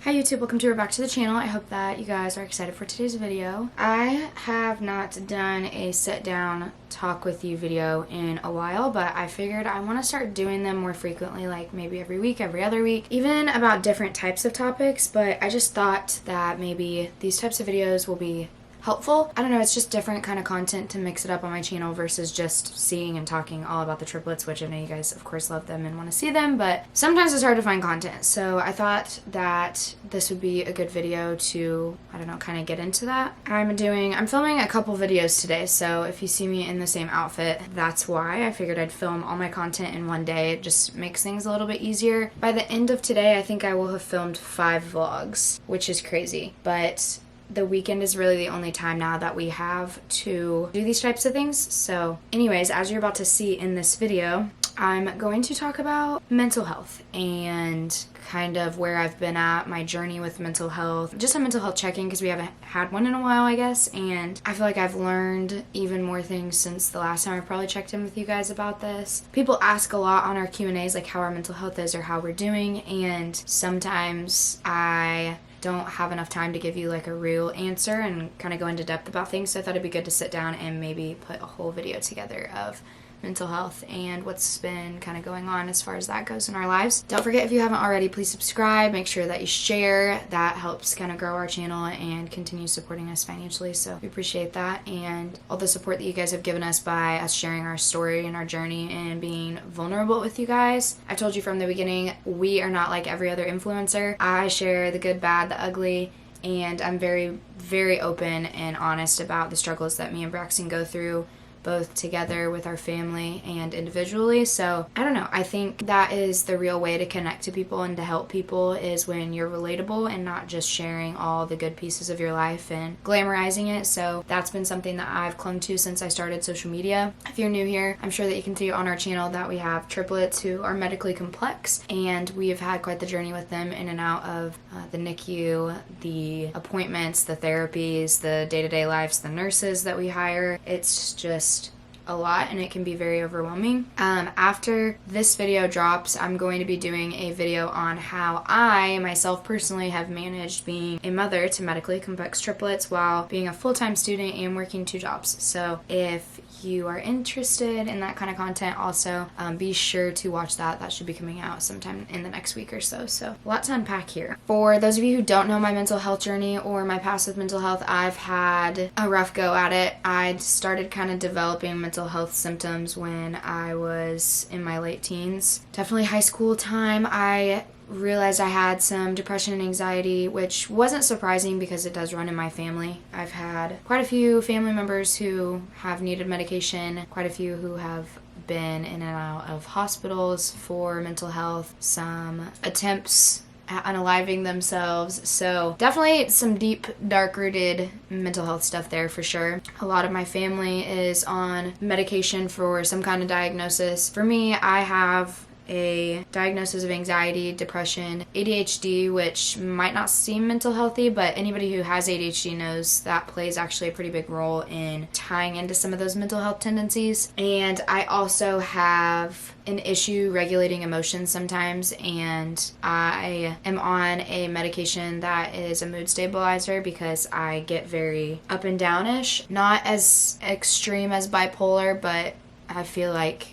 Hi YouTube, welcome to or back to the channel. I hope that you guys are excited for today's video. I have not done a sit down talk with you video in a while, but I figured I want to start doing them more frequently, like maybe every week, every other week, even about different types of topics. But I just thought that maybe these types of videos will be helpful. I don't know, it's just different kind of content to mix it up on my channel versus just seeing and talking all about the triplets, which I know you guys of course love them and want to see them, but sometimes it's hard to find content. So I thought that this would be a good video to, I don't know, kind of get into that. I'm filming a couple videos today, so if you see me in the same outfit, that's why. I figured I'd film all my content in one day. It just makes things a little bit easier. By the end of today, I think I will have filmed 5 vlogs, which is crazy, but the weekend is really the only time now that we have to do these types of things. So anyways, as you're about to see in this video, I'm going to talk about mental health and kind of where I've been at, my journey with mental health, just a mental health check-in because we haven't had one in a while, I guess, and I feel like I've learned even more things since the last time I probably checked in with you guys about this. People ask a lot on our Q&As like how our mental health is or how we're doing, and sometimes I don't have enough time to give you like a real answer and kind of go into depth about things, so I thought it'd be good to sit down and maybe put a whole video together of mental health and what's been kind of going on as far as that goes in our lives. Don't forget, if you haven't already, please subscribe, make sure that you share. That helps kind of grow our channel and continue supporting us financially, so we appreciate that, and all the support that you guys have given us by us sharing our story and our journey and being vulnerable with you guys. I told you from the beginning, we are not like every other influencer. I share the good, bad, the ugly, and I'm very, very open and honest about the struggles that me and Braxton go through, both together with our family and individually. So I don't know, I think that is the real way to connect to people and to help people, is when you're relatable and not just sharing all the good pieces of your life and glamorizing it. So that's been something that I've clung to since I started social media. If you're new here, I'm sure that you can see on our channel that we have triplets who are medically complex, and we have had quite the journey with them in and out of the NICU, the appointments, the therapies, the day-to-day lives, the nurses that we hire. It's just a lot, and it can be very overwhelming. After this video drops, I'm going to be doing a video on how I myself personally have managed being a mother to medically complex triplets while being a full-time student and working 2 jobs. So if you are interested in that kind of content, also be sure to watch that. That should be coming out sometime in the next week or so. So a lot to unpack here. For those of you who don't know my mental health journey or my past with mental health, I've had a rough go at it. I started kind of developing mental health symptoms when I was in my late teens. Definitely high school time. I realized I had some depression and anxiety, which wasn't surprising because it does run in my family. I've had quite a few family members who have needed medication, quite a few who have been in and out of hospitals for mental health, some attempts at unaliving themselves. So definitely some deep, dark-rooted mental health stuff there for sure. A lot of my family is on medication for some kind of diagnosis. For me, I have a diagnosis of anxiety, depression, ADHD, which might not seem mental healthy, but anybody who has ADHD knows that plays actually a pretty big role in tying into some of those mental health tendencies. And I also have an issue regulating emotions sometimes, and I am on a medication that is a mood stabilizer because I get very up and down-ish. Not as extreme as bipolar, but I feel like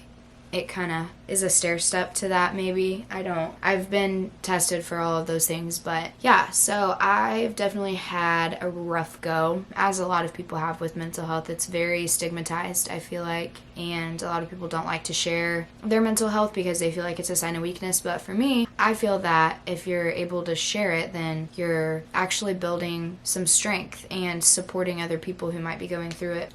it kind of is a stair step to that, maybe. I've been tested for all of those things, but yeah, so I've definitely had a rough go, as a lot of people have with mental health. It's very stigmatized, I feel like, and a lot of people don't like to share their mental health because they feel like it's a sign of weakness. But for me, I feel that if you're able to share it, then you're actually building some strength and supporting other people who might be going through it.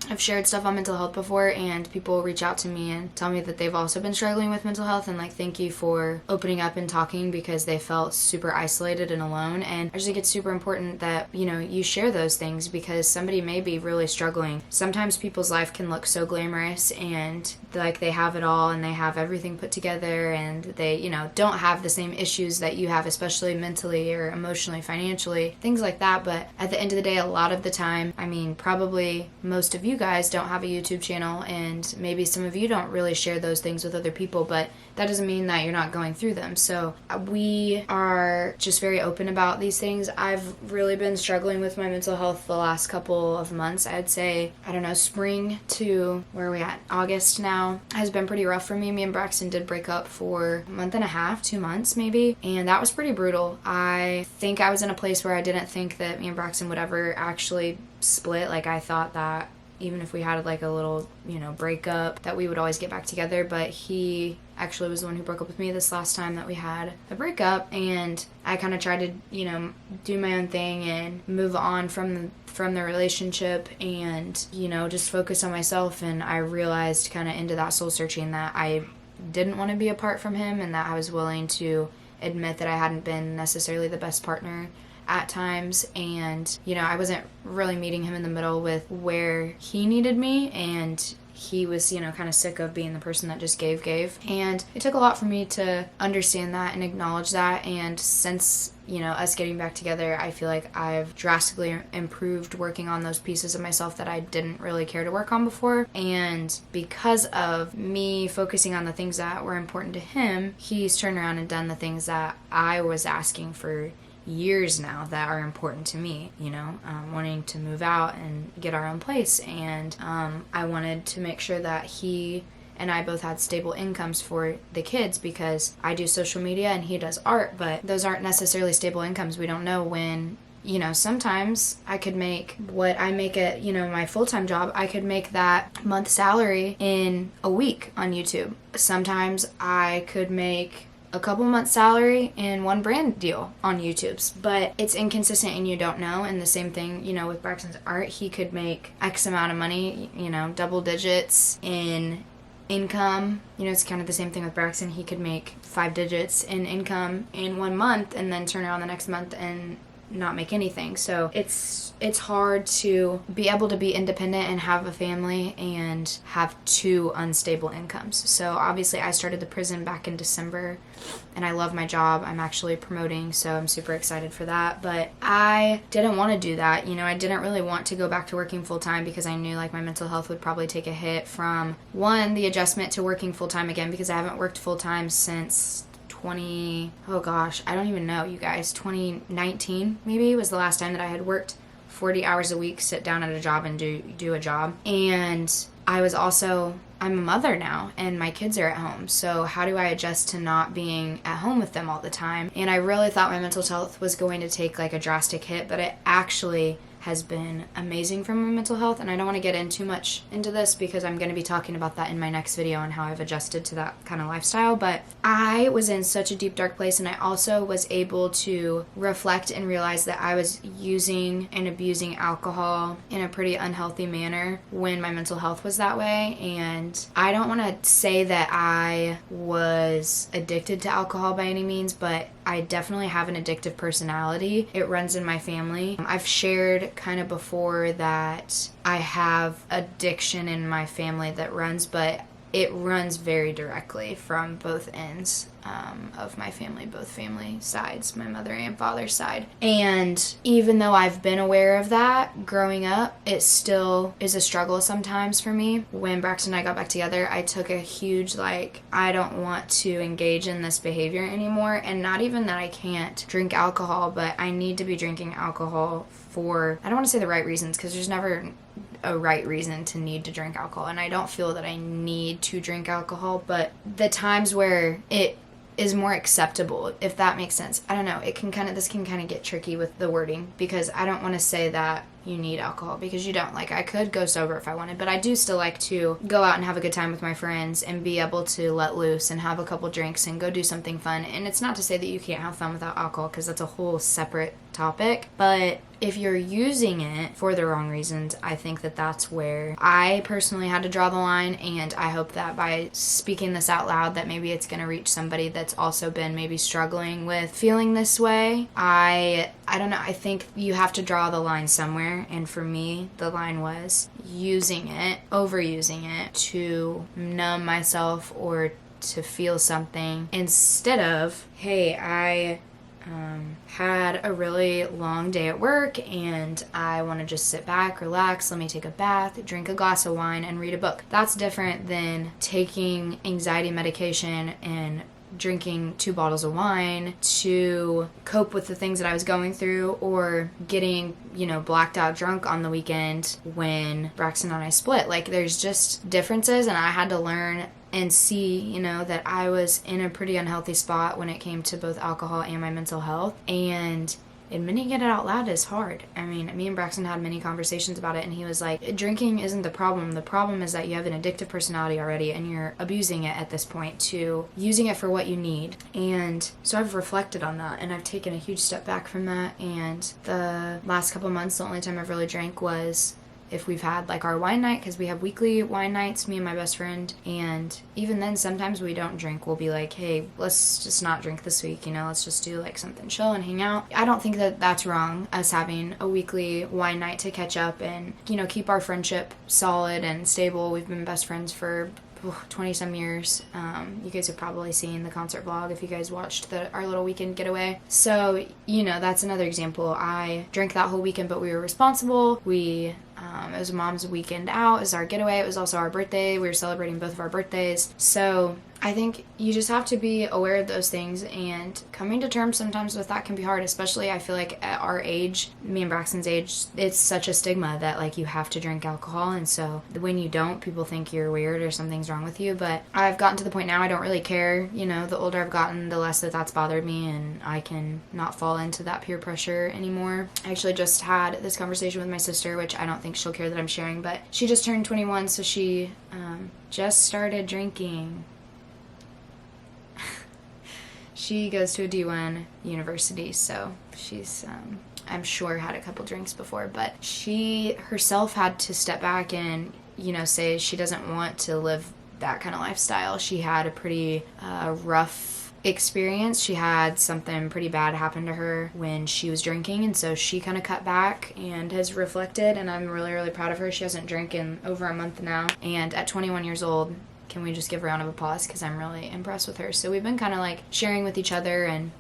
I've shared stuff on mental health before, and people reach out to me and tell me that they've also been struggling with mental health and like, thank you for opening up and talking because they felt super isolated and alone. And I just think it's super important that, you know, you share those things because somebody may be really struggling. Sometimes people's life can look so glamorous and like they have it all and they have everything put together and they, you know, don't have the same issues that you have, especially mentally or emotionally, financially, things like that. But at the end of the day, a lot of the time, I mean, probably most of you you guys don't have a YouTube channel, and maybe some of you don't really share those things with other people, but that doesn't mean that you're not going through them. So we are just very open about these things. I've really been struggling with my mental health the last couple of months. I'd say, I don't know, spring to where are we at? August now has been pretty rough for me. Me and Braxton did break up for a month and a half, 2 months maybe, and that was pretty brutal. I think I was in a place where I didn't think that me and Braxton would ever actually split. Like, I thought that even if we had like a little, breakup, that we would always get back together, but he actually was the one who broke up with me this last time that we had a breakup, and I kind of tried to, do my own thing and move on from the relationship and, just focus on myself. And I realized kind of into that soul searching that I didn't want to be apart from him, and that I was willing to admit that I hadn't been necessarily the best partner at times, and I wasn't really meeting him in the middle with where he needed me, and he was kind of sick of being the person that just gave, and it took a lot for me to understand that and acknowledge that. And since us getting back together, I feel like I've drastically improved working on those pieces of myself that I didn't really care to work on before. And because of me focusing on the things that were important to him, he's turned around and done the things that I was asking for years now that are important to me, wanting to move out and get our own place. And I wanted to make sure that he and I both had stable incomes for the kids, because I do social media and he does art, but those aren't necessarily stable incomes. We don't know when, sometimes I could make what I make at, my full-time job, I could make that month's salary in a week on YouTube. Sometimes I could make a couple months salary in one brand deal on YouTube's, but it's inconsistent and you don't know. And the same thing, with Braxton's art, he could make X amount of money, double digits in income. It's kind of the same thing with Braxton. He could make 5 digits in income in 1 month and then turn around the next month and not make anything. So it's hard to be able to be independent and have a family and have 2 unstable incomes. So obviously I started the prison back in December, and I love my job. I'm actually promoting, so I'm super excited for that. But I didn't want to do that. I didn't really want to go back to working full-time, because I knew like my mental health would probably take a hit from, one, the adjustment to working full-time again, because I haven't worked full-time since I don't even know, you guys. 2019 maybe was the last time that I had worked 40 hours a week, sit down at a job and do a job. And I'm a mother now, and my kids are at home. So how do I adjust to not being at home with them all the time? And I really thought my mental health was going to take like a drastic hit, but it actually has been amazing for my mental health. And I don't want to get in too much into this, because I'm going to be talking about that in my next video and how I've adjusted to that kind of lifestyle. But I was in such a deep, dark place, and I also was able to reflect and realize that I was using and abusing alcohol in a pretty unhealthy manner when my mental health was that way. And I don't want to say that I was addicted to alcohol by any means, but I definitely have an addictive personality. It runs in my family. I've shared kind of before that I have addiction in my family that runs, but it runs very directly from both ends of my family, both family sides, my mother and father's side. And even though I've been aware of that growing up, it still is a struggle sometimes for me. When Braxton and I got back together, I took a huge, I don't want to engage in this behavior anymore. And not even that I can't drink alcohol, but I need to be drinking alcohol for, I don't want to say the right reasons, because there's never a right reason to need to drink alcohol, and I don't feel that I need to drink alcohol, but the times where it is more acceptable, if that makes sense. I don't know, this can kind of get tricky with the wording, because I don't want to say that you need alcohol, because you don't. I could go sober if I wanted, but I do still like to go out and have a good time with my friends and be able to let loose and have a couple drinks and go do something fun. And it's not to say that you can't have fun without alcohol, because that's a whole separate topic, but if you're using it for the wrong reasons, I think that that's where I personally had to draw the line. And I hope that by speaking this out loud, that maybe it's going to reach somebody that's also been maybe struggling with feeling this way. I don't know, I think you have to draw the line somewhere, and for me the line was overusing it to numb myself or to feel something, instead of, hey, I had a really long day at work and I want to just sit back, relax, let me take a bath, drink a glass of wine, and read a book. That's different than taking anxiety medication and drinking 2 bottles of wine to cope with the things that I was going through, or getting, blacked out drunk on the weekend when Braxton and I split. Like, there's just differences, and I had to learn and see, that I was in a pretty unhealthy spot when it came to both alcohol and my mental health. And admitting it out loud is hard. I mean, me and Braxton had many conversations about it, and he was like, drinking isn't the problem. The problem is that you have an addictive personality already, and you're abusing it at this point to using it for what you need. And so I've reflected on that, and I've taken a huge step back from that. And the last couple months, the only time I've really drank was if we've had like our wine night, because we have weekly wine nights, me and my best friend. And even then, sometimes we don't drink. We'll be like, hey, let's just not drink this week, let's just do like something chill and hang out. I don't think that that's wrong, us having a weekly wine night to catch up and, keep our friendship solid and stable. We've been best friends for 20 some years. You guys have probably seen the concert vlog if you guys watched our little weekend getaway. So, that's another example. I drank that whole weekend, but we were responsible. It was mom's weekend out. It was our getaway. It was also our birthday. We were celebrating both of our birthdays. So I think you just have to be aware of those things, and coming to terms sometimes with that can be hard, especially I feel like at our age, me and Braxton's age, it's such a stigma that like you have to drink alcohol, and so when you don't, people think you're weird or something's wrong with you. But I've gotten to the point now I don't really care. The older I've gotten, the less that's bothered me, and I can not fall into that peer pressure anymore. I actually just had this conversation with my sister, which I don't think she'll care that I'm sharing, but she just turned 21, so she just started drinking. She goes to a D1 university, so she's, I'm sure, had a couple drinks before, but she herself had to step back and, say she doesn't want to live that kind of lifestyle. She had a pretty rough experience. She had something pretty bad happen to her when she was drinking, and so she kind of cut back and has reflected, and I'm really, really proud of her. She hasn't drank in over a month now, and at 21 years old, can we just give a round of applause, because I'm really impressed with her. So we've been kind of like sharing with each other, and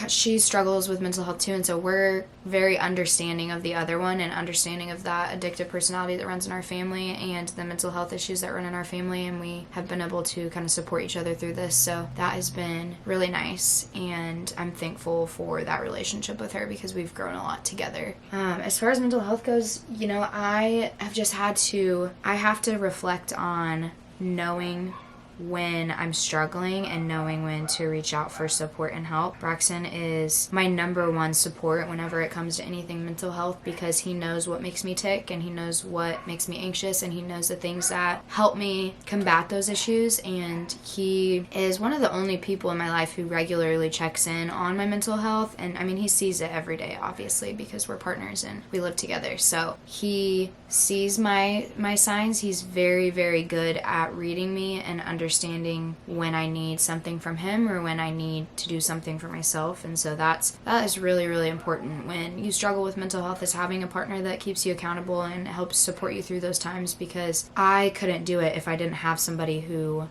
she struggles with mental health too, and so we're very understanding of the other one and understanding of that addictive personality that runs in our family and the mental health issues that run in our family, and we have been able to kind of support each other through this. So that has been really nice, and I'm thankful for that relationship with her because we've grown a lot together. As far as mental health goes, I have to reflect on knowing when I'm struggling and knowing when to reach out for support and help. Braxton is my number one support whenever it comes to anything mental health, because he knows what makes me tick, and he knows what makes me anxious, and he knows the things that help me combat those issues. And he is one of the only people in my life who regularly checks in on my mental health. And I mean, he sees it every day, obviously, because we're partners and we live together. So he sees my signs. He's very, very good at reading me and understanding when I need something from him or when I need to do something for myself. And so that is really, really important when you struggle with mental health, is having a partner that keeps you accountable and helps support you through those times, because I couldn't do it if I didn't have somebody who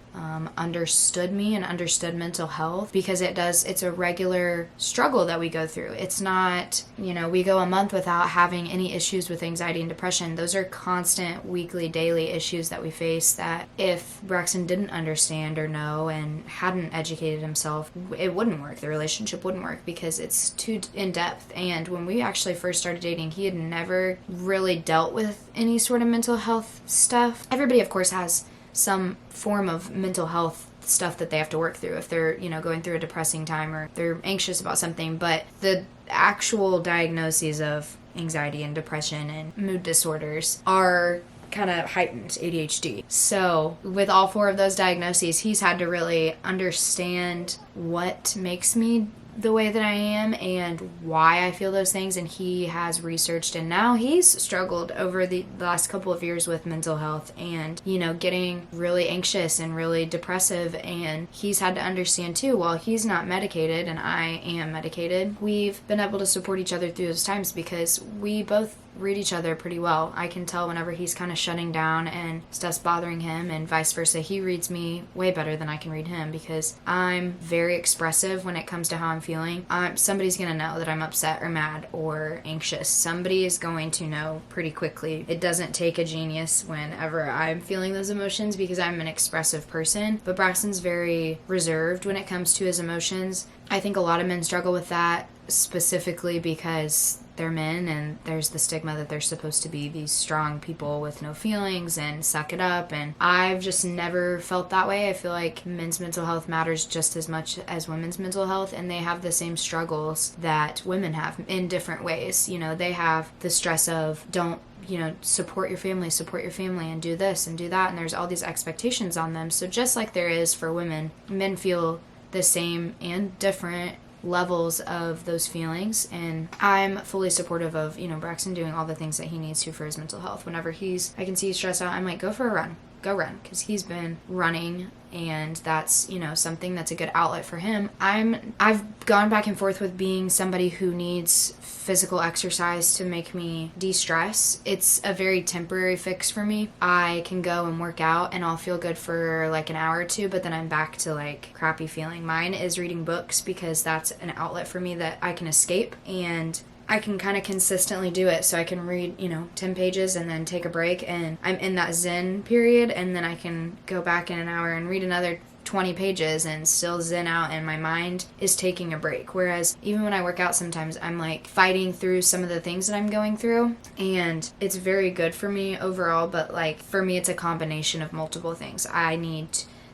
understood me and understood mental health, because it's a regular struggle that we go through. It's not, we go a month without having any issues with anxiety and depression. Those are constant weekly, daily issues that we face that if Braxton didn't understand or know and hadn't educated himself, it wouldn't work. The relationship wouldn't work because it's too in-depth. And when we actually first started dating, he had never really dealt with any sort of mental health stuff. Everybody, of course, has some form of mental health stuff that they have to work through if they're, going through a depressing time or they're anxious about something. But the actual diagnoses of anxiety and depression and mood disorders are kind of heightened ADHD. So with all 4 of those diagnoses, he's had to really understand what makes me the way that I am and why I feel those things, and he has researched, and now he's struggled over the last couple of years with mental health and getting really anxious and really depressive, and he's had to understand too, while he's not medicated and I am medicated, we've been able to support each other through those times because we both read each other pretty well. I can tell whenever he's kind of shutting down and stuff's bothering him, and vice versa. He reads me way better than I can read him because I'm very expressive when it comes to how I'm feeling. Somebody's gonna know that I'm upset or mad or anxious. Somebody is going to know pretty quickly. It doesn't take a genius whenever I'm feeling those emotions because I'm an expressive person, but Braxton's very reserved when it comes to his emotions. I think a lot of men struggle with that, specifically because they're men and there's the stigma that they're supposed to be these strong people with no feelings and suck it up, and I've just never felt that way. I feel like men's mental health matters just as much as women's mental health, and they have the same struggles that women have in different ways. You know, they have the stress of support your family and do this and do that, and there's all these expectations on them. So just like there is for women, men feel the same and different levels of those feelings, and I'm fully supportive of, Braxton doing all the things that he needs to for his mental health. Whenever I can see he's stressed out, I'm like, go for a run, because he's been running, and that's, something that's a good outlet for him. I've gone back and forth with being somebody who needs physical exercise to make me de-stress. It's a very temporary fix for me. I can go and work out and I'll feel good for like an hour or two, but then I'm back to like crappy feeling. Mine is reading books because that's an outlet for me that I can escape, and I can kind of consistently do it. So I can read, 10 pages and then take a break, and I'm in that zen period, and then I can go back in an hour and read another 20 pages and still zen out, and my mind is taking a break. Whereas even when I work out, sometimes I'm like fighting through some of the things that I'm going through, and it's very good for me overall, but like for me it's a combination of multiple things.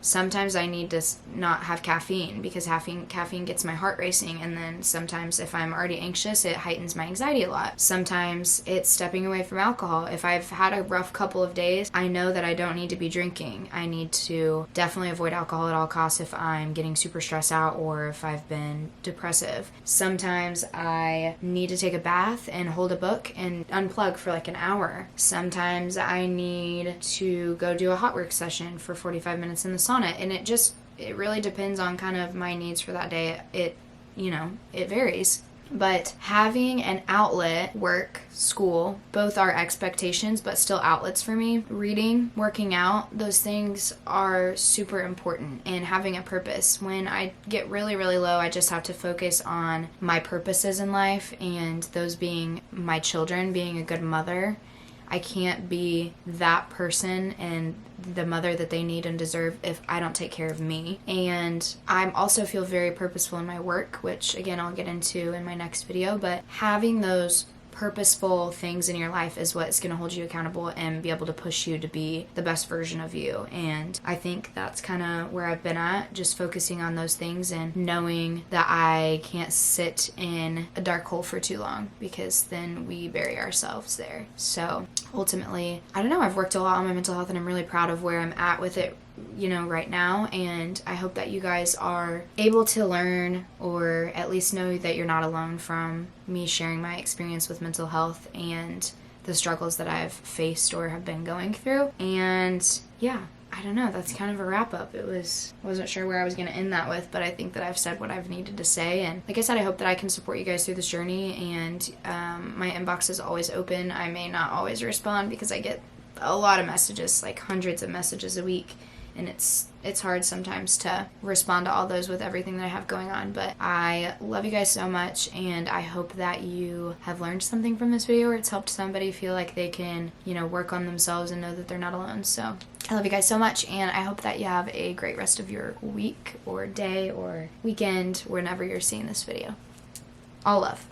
Sometimes I need to not have caffeine because caffeine gets my heart racing, and then sometimes if I'm already anxious, it heightens my anxiety a lot. Sometimes it's stepping away from alcohol. If I've had a rough couple of days, I know that I don't need to be drinking. I need to definitely avoid alcohol at all costs if I'm getting super stressed out or if I've been depressive. Sometimes I need to take a bath and hold a book and unplug for like an hour. Sometimes I need to go do a hot work session for 45 minutes in the sauna, and it really depends on kind of my needs for that day. It varies. But having an outlet, work, school, both are expectations but still outlets for me. Reading, working out, those things are super important, and having a purpose. When I get really, really low, I just have to focus on my purposes in life, and those being my children, being a good mother. I can't be that person and the mother that they need and deserve if I don't take care of me. And I also feel very purposeful in my work, which again I'll get into in my next video, but having those purposeful things in your life is what's going to hold you accountable and be able to push you to be the best version of you. And I think that's kind of where I've been at, just focusing on those things and knowing that I can't sit in a dark hole for too long, because then we bury ourselves there. So ultimately, I don't know, I've worked a lot on my mental health, and I'm really proud of where I'm at with it right now, and I hope that you guys are able to learn, or at least know that you're not alone, from me sharing my experience with mental health and the struggles that I've faced or have been going through. And yeah, I don't know, that's kind of a wrap up. Wasn't sure where I was going to end that with, but I think that I've said what I've needed to say. And like I said, I hope that I can support you guys through this journey, and my inbox is always open. I may not always respond because I get a lot of messages, like hundreds of messages a week, and it's hard sometimes to respond to all those with everything that I have going on. But I love you guys so much, and I hope that you have learned something from this video, or it's helped somebody feel like they can, work on themselves and know that they're not alone. So I love you guys so much, and I hope that you have a great rest of your week or day or weekend whenever you're seeing this video. All love.